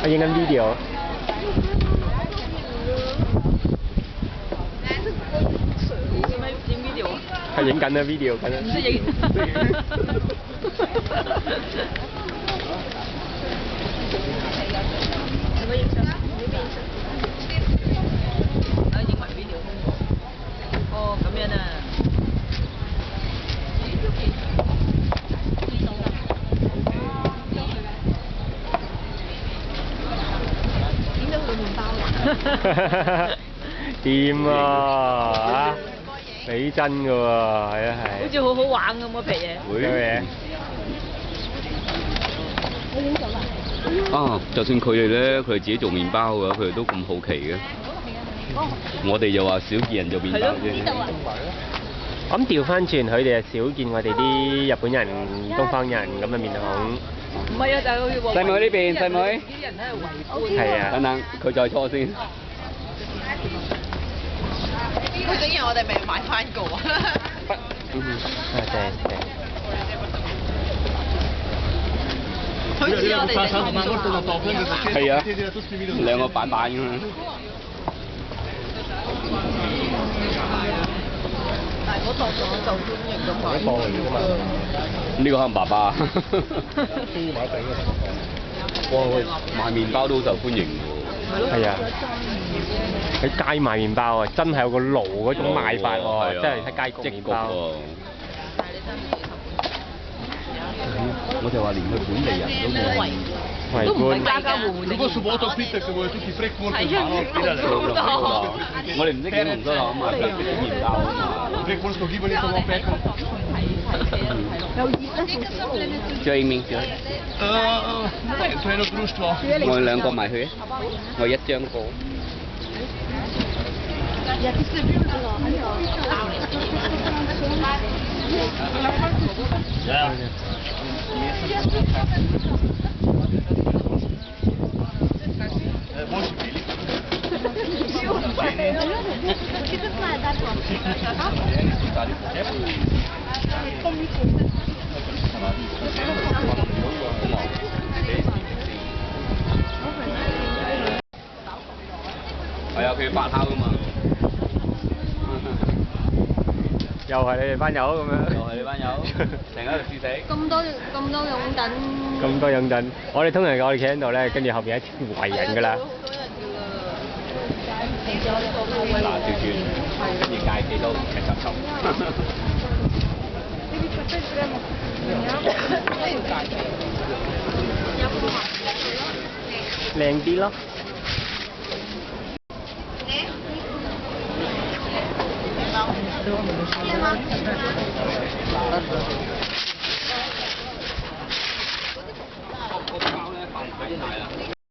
我影緊 video。影 video 啊？係影緊啊 video 緊啊。唔識影。有冇影相？啊，影埋 video。哦，咁樣啊。點解會麵包嘅？掂啊！俾真㗎喎，係啊係。好似好好玩咁嗰皮嘢。會嘅。啊，就算佢哋咧，佢哋自己做麵包嘅，佢哋都咁好奇嘅。我哋又話少見人做麵包啫。我諗調翻轉，佢哋係少見我哋啲日本人、東方人咁嘅面孔。唔係啊，就係好似細妹呢邊，細妹。啲人喺度圍觀。係啊。等等，佢再搓先。佢整完我哋咪要買翻個啊！正。好似我哋整係啊，兩個板板咁樣。但係嗰檔仲有就歡迎嘅牌。一檔嚟㗎嘛。呢個可能爸爸。哇！賣麵包都好受歡迎喎。係啊。喺街賣麵包啊，真係有個爐嗰種賣法喎，真係喺街焗麵包。我就話連佢本地人都冇圍觀。家家戶戶整麵包。我哋唔識整紅燒啊嘛，佢識整麵包啊嘛。最面少。我哋兩個埋去，我一張過。係啊，佢要發酵㗎嘛。又係你哋班友咁樣。又係你班友，成日喺度試死。咁多擁躉。咁多擁躉，我哋通常我哋企喺度咧，跟住後邊一圍人㗎啦。嗱，調轉，跟住戒幾刀，一集頭。靚啲咯。天嗎？